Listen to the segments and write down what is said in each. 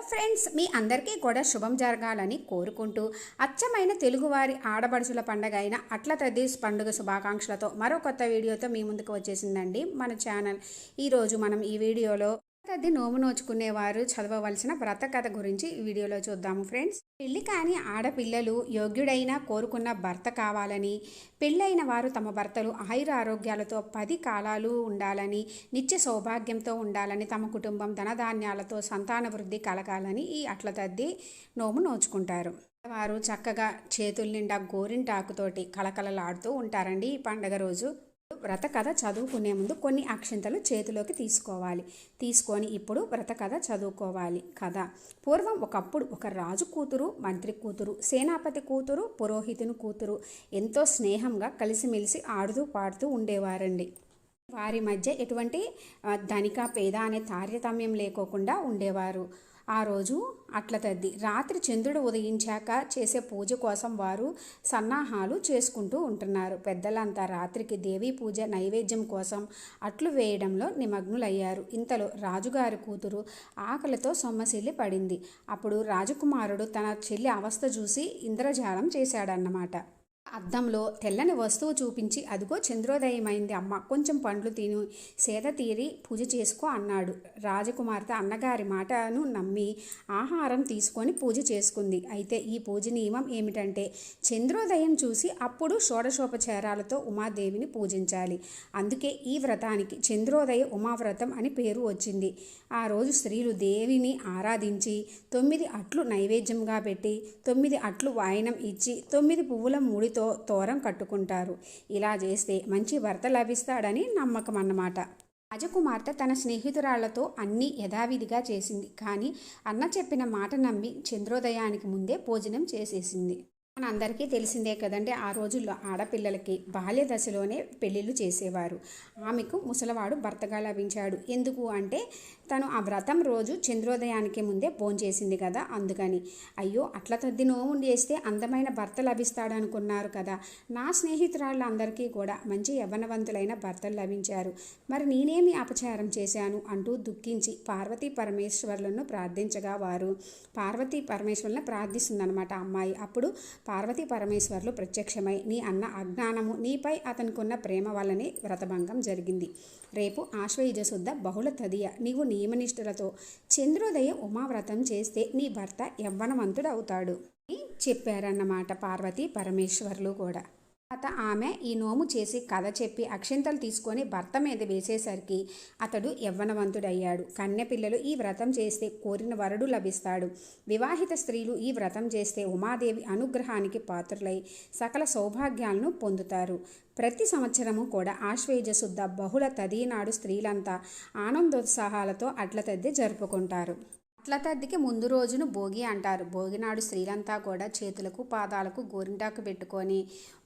Friends, మీ అందరికీ కూడా శుభం జరగాలని కోరుకుంటూ అచ్చమైన తెలుగువారి ఆడబడుచుల పండుగ అయిన అట్ల తద్ది పండుగ శుభాకాంక్షలతో మరో కొత్త వీడియోతో మీ ముందుకు వచ్చేసిందండి మన ఛానల్. ఈరోజు మనం ఈ వీడియోలో తద్ది నోము నోచుకునేవారు చదవవలసిన వ్రత కథ గురించి ఈ వీడియోలో చూద్దాము ఫ్రెండ్స్. పెళ్లి కాని ఆడపిల్లలు యోగ్యుడైన కోరుకున్న భర్త కావాలని, పెళ్ళైన వారు తమ భర్తలు ఆయుర ఆరోగ్యాలతో 10 కాలాలు ఉండాలని, నిత్య సౌభాగ్యంతో ఉండాలని, తమ కుటుంబం ధనధాన్యాలతో సంతాన వృద్ధి కలగాలని ఈ అట్ల తద్ది నోము నోచుకుంటారు. వారు చక్కగా చేతుల నిండా గోరింటాకుతోటి కళకళలాడుతూ ఉంటారండి ఈ పండగ రోజు. వ్రత కథ చదువుకునే ముందు కొన్ని అక్షింతలు చేతిలోకి తీసుకొని ఇప్పుడు వ్రత కథ చదువుకోవాలి. కథ: పూర్వం ఒకప్పుడు ఒక రాజు కూతురు, మంత్రి కూతురు, సేనాపతి కూతురు, పురోహితుని కూతురు ఎంతో స్నేహంగా కలిసిమెలిసి ఆడుతూ పాడుతూ ఉండేవారండి. వారి మధ్య ఎటువంటి ధనిక పేద అనే తారతమ్యం లేకోకుండా ఉండేవారు. ఆ రోజు అట్ల తద్ది రాత్రి చంద్రుడు ఉదయించాక చేసే పూజ కోసం వారు సన్నాహాలు చేసుకుంటూ ఉంటున్నారు. పెద్దలంతా రాత్రికి దేవీ పూజ నైవేద్యం కోసం అట్లు వేయడంలో నిమగ్నులయ్యారు. ఇంతలో రాజుగారి కూతురు ఆకలితో సొమ్మసిల్లి పడింది. అప్పుడు రాజకుమారుడు తన చెల్లి అవస్థ చూసి ఇంద్రజాలం చేశాడన్నమాట. అద్దంలో తెల్లని వస్తువు చూపించి, అదిగో చంద్రోదయమైంది అమ్మ, కొంచెం పండ్లు తిని సేద తీరి పూజ చేసుకో అన్నాడు. రాజకుమార్తె అన్నగారి మాటను నమ్మి ఆహారం తీసుకొని పూజ చేసుకుంది. అయితే ఈ పూజ నియమం ఏమిటంటే చంద్రోదయం చూసి అప్పుడు షోడశోపచారాలతో ఉమాదేవిని పూజించాలి. అందుకే ఈ వ్రతానికి చంద్రోదయ ఉమావ్రతం అని పేరు వచ్చింది. ఆ రోజు స్త్రీలు దేవిని ఆరాధించి 9 అట్లు నైవేద్యంగా పెట్టి 9 అట్లు వాయనం ఇచ్చి 9 పువ్వుల మూడితో తోరం కట్టుకుంటారు. ఇలా చేస్తే మంచి భర్త లభిస్తాడని నమ్మకం అన్నమాట. రాజకుమార్తె తన స్నేహితురాళ్లతో అన్నీ యథావిధిగా చేసింది. కానీ అన్న చెప్పిన మాట నమ్మి చంద్రోదయానికి ముందే భోజనం చేసేసింది. మన అందరికీ తెలిసిందే కదండి, ఆ రోజుల్లో ఆడపిల్లలకి బాల్య దశలోనే పెళ్ళిళ్ళు చేసేవారు. ఆమెకు ముసలివాడు భర్తగా లభించాడు. ఎందుకు అంటే తను ఆ వ్రతం రోజు చంద్రోదయానికి ముందే భోంచేసింది కదా, అందుకని. అయ్యో, అట్ల తద్ది నోము చేస్తే అందమైన భర్త లభిస్తాడు అనుకున్నారు కదా. నా స్నేహితురాళ్ళందరికీ కూడా మంచి యవ్వనవంతులైన భర్తలు లభించారు. మరి నేనేమి అపచారం చేశాను అంటూ దుఃఖించి పార్వతీ పరమేశ్వర్లను ప్రార్థించగా వారు పార్వతీ పరమేశ్వరులను ప్రార్థిస్తుందన్నమాట అమ్మాయి. అప్పుడు పార్వతీ పరమేశ్వర్లు ప్రత్యక్షమై, నీ అన్న అజ్ఞానము, నీపై అతనికున్న ప్రేమ వల్లనే వ్రతభంగం జరిగింది. రేపు ఆశ్వయుజ శుద్ధ బహుళ తదియ నీవు నియమనిష్ఠులతో చంద్రోదయ ఉమావ్రతం చేస్తే నీ భర్త యవ్వనవంతుడు అవుతాడు అని చెప్పారన్నమాట పార్వతీ పరమేశ్వర్లు కూడా. ఆమె ఈ నోము చేసి కథ చెప్పి అక్షింతలు తీసుకొని భర్త మీద వేసేసరికి అతడు యవ్వనవంతుడయ్యాడు. కన్యపిల్లలు ఈ వ్రతం చేస్తే కోరిన వరుడు లభిస్తాడు. వివాహిత స్త్రీలు ఈ వ్రతం చేస్తే ఉమాదేవి అనుగ్రహానికి పాత్రులై సకల సౌభాగ్యాలను పొందుతారు. ప్రతి సంవత్సరము కూడా ఆశ్వయుజ శుద్ధ బహుళ తది నాడు స్త్రీలంతా ఆనందోత్సాహాలతో అట్ల తద్ది జరుపుకుంటారు. అట్ల తద్దికి ముందు రోజును భోగి అంటారు. భోగి నాడు స్త్రీలంతా కూడా చేతులకు పాదాలకు గోరింటాకు పెట్టుకొని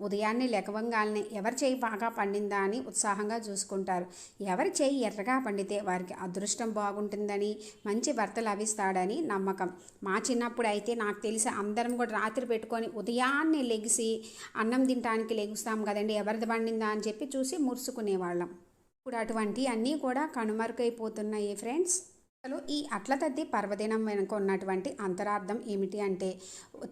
ఉదయాన్నే లెగవంగాల్ని ఎవరి చేయి బాగా పండిందా అని ఉత్సాహంగా చూసుకుంటారు. ఎవరి చేయి ఎర్రగా పండితే వారికి అదృష్టం బాగుంటుందని, మంచి భర్త లభిస్తాడని నమ్మకం. మా చిన్నప్పుడు అయితే నాకు తెలిసి అందరం కూడా రాత్రి పెట్టుకొని ఉదయాన్నే లెగిసి అన్నం తినడానికి లెగుస్తాం కదండి, ఎవరిది పండిందా అని చెప్పి చూసి మురుసుకునేవాళ్ళం. ఇప్పుడు అటువంటి అన్నీ కూడా కనుమరుగైపోతున్నాయి ఫ్రెండ్స్. అసలు ఈ అట్ల తద్ది పర్వదినం వెనుక ఉన్నటువంటి అంతరార్థం ఏమిటి అంటే,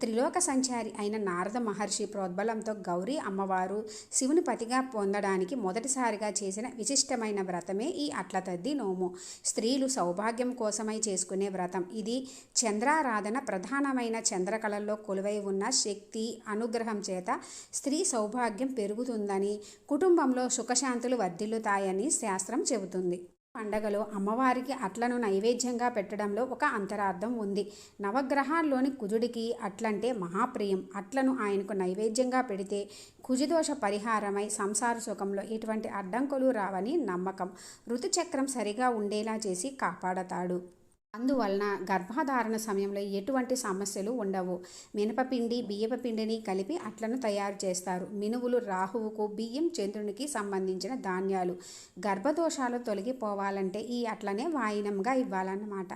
త్రిలోక సంచారి అయిన నారద మహర్షి ప్రోద్బలంతో గౌరీ అమ్మవారు శివుని పతిగా పొందడానికి మొదటిసారిగా చేసిన విశిష్టమైన వ్రతమే ఈ అట్ల తద్ది నోము. స్త్రీలు సౌభాగ్యం కోసమై చేసుకునే వ్రతం ఇది. చంద్రారాధన ప్రధానమైన చంద్రకళల్లో కొలువై ఉన్న శక్తి అనుగ్రహం చేత స్త్రీ సౌభాగ్యం పెరుగుతుందని, కుటుంబంలో సుఖశాంతులు వర్ధిల్లుతాయని శాస్త్రం చెబుతుంది. పండగలో అమ్మవారికి అట్లను నైవేద్యంగా పెట్టడంలో ఒక అంతరార్థం ఉంది. నవగ్రహాల్లోని కుజుడికి అట్లంటే మహాప్రియం. అట్లను ఆయనకు నైవేద్యంగా పెడితే కుజదోష పరిహారమై సంసార సుఖంలో ఎటువంటి అడ్డంకులు రావని నమ్మకం. ఋతుచక్రం సరిగా ఉండేలా చేసి కాపాడతాడు. అందువలన గర్భధారణ సమయంలో ఎటువంటి సమస్యలు ఉండవు. మినపపిండి బియ్యపు పిండిని కలిపి అట్లను తయారు చేస్తారు. మినువులు రాహువుకు, బియ్యం చంద్రునికి సంబంధించిన ధాన్యాలు. గర్భదోషాలు తొలగిపోవాలంటే ఈ అట్లనే వాయినంగా ఇవ్వాలన్నమాట.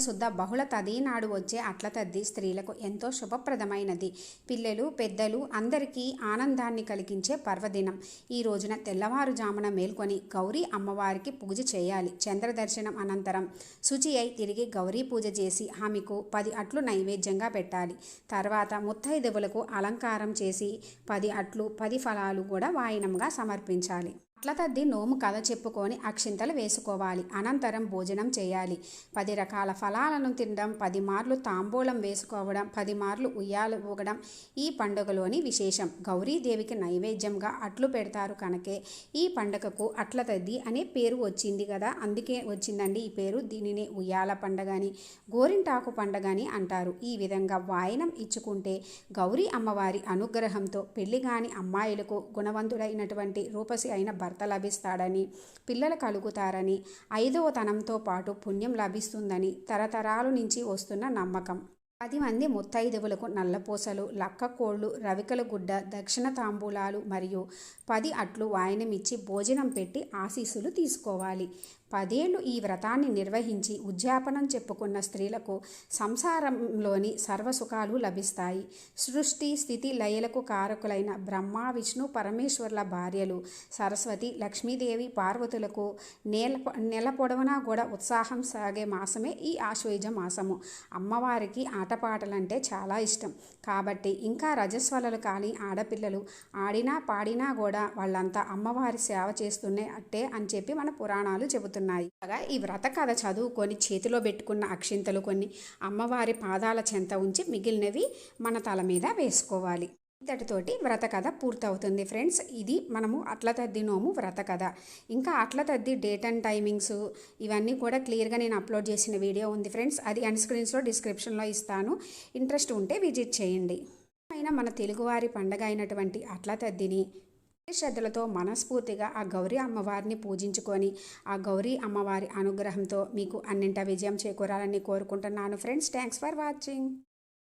శుద్ధ బహుళ తది నాడు వచ్చే అట్ల తద్ది స్త్రీలకు ఎంతో శుభప్రదమైనది. పిల్లలు పెద్దలు అందరికీ ఆనందాన్ని కలిగించే పర్వదినం. ఈ రోజున తెల్లవారుజామున మేల్కొని గౌరీ అమ్మవారికి పూజ చేయాలి. చంద్రదర్శనం అనంతరం శుచి అయి తిరిగి గౌరీ పూజ చేసి ఆమెకు 10 అట్లు నైవేద్యంగా పెట్టాలి. తర్వాత ముత్తైదువులకు అలంకారం చేసి 10 అట్లు 10 ఫలాలు కూడా వాయినంగా సమర్పించాలి. అట్ల తద్ది నోము కథ చెప్పుకొని అక్షింతలు వేసుకోవాలి. అనంతరం భోజనం చేయాలి. 10 రకాల ఫలాలను తినడం, 10 మార్లు తాంబూలం వేసుకోవడం, 10 మార్లు ఉయ్యాలు ఊగడం ఈ పండుగలోని విశేషం. గౌరీదేవికి నైవేద్యంగా అట్లు పెడతారు కనుకే ఈ పండుగకు అట్ల తద్ది అనే పేరు వచ్చింది కదా, అందుకే వచ్చిందండి ఈ పేరు. దీనిని ఉయ్యాల పండగ అని, గోరింటాకు పండగ అని అంటారు. ఈ విధంగా వాయనం ఇచ్చుకుంటే గౌరీ అమ్మవారి అనుగ్రహంతో పెళ్లి కాని అమ్మాయిలకు గుణవంతుడైనటువంటి రూపసి అయిన భర్త లభిస్తాడని, పిల్లలు కలుగుతారని, 5వ తనంతో పాటు పుణ్యం లభిస్తుందని తరతరాలు నుంచి వస్తున్న నమ్మకం. 10 మంది ముత్తైదువులకు నల్లపూసలు, లక్క కోళ్ళు, రవికల గుడ్డ, దక్షిణ తాంబూలాలు మరియు 10 అట్లు వాయనమిచ్చి భోజనం పెట్టి ఆశీస్సులు తీసుకోవాలి. 10 ఏళ్ళు ఈ వ్రతాన్ని నిర్వహించి ఉద్యాపనం చెప్పుకున్న స్త్రీలకు సంసారంలోని సర్వసుఖాలు లభిస్తాయి. సృష్టి స్థితి లయలకు కారకులైన బ్రహ్మ విష్ణు పరమేశ్వర్ల భార్యలు సరస్వతి లక్ష్మీదేవి పార్వతులకు నెల పొడవునా కూడా ఉత్సాహం సాగే మాసమే ఈ ఆశ్వయుజ మాసము. అమ్మవారికి ఆటపాటలంటే చాలా ఇష్టం కాబట్టి ఇంకా రజస్వలలు కాని ఆడపిల్లలు ఆడినా పాడినా కూడా వాళ్ళంతా అమ్మవారి సేవ చేస్తూనే అట్టే అని చెప్పి మన పురాణాలు చెబుతున్నాయి. ఈ వ్రత కథ చదువుకొని చేతిలో పెట్టుకున్న అక్షింతలు కొన్ని అమ్మవారి పాదాల చెంత ఉంచి మిగిలినవి మన తల మీద వేసుకోవాలి. ఇంతటితోటి వ్రత కథ పూర్తవుతుంది ఫ్రెండ్స్. ఇది మనము అట్ల తద్ది నోము వ్రత కథ. ఇంకా అట్ల తద్ది డేట్ అండ్ టైమింగ్స్ ఇవన్నీ కూడా క్లియర్గా నేను అప్లోడ్ చేసిన వీడియో ఉంది ఫ్రెండ్స్. అది అండ్ స్క్రీన్స్లో డిస్క్రిప్షన్లో ఇస్తాను. ఇంట్రెస్ట్ ఉంటే విజిట్ చేయండి. అయినా మన తెలుగువారి పండగ అయినటువంటి అట్ల తద్దిని శ్రద్ధలతో మనస్ఫూర్తిగా ఆ గౌరీ అమ్మవారిని పూజించుకొని ఆ గౌరీ అమ్మవారి అనుగ్రహంతో మీకు అన్నింట విజయం చేకూరాలని కోరుకుంటున్నాను ఫ్రెండ్స్. Thanks for watching.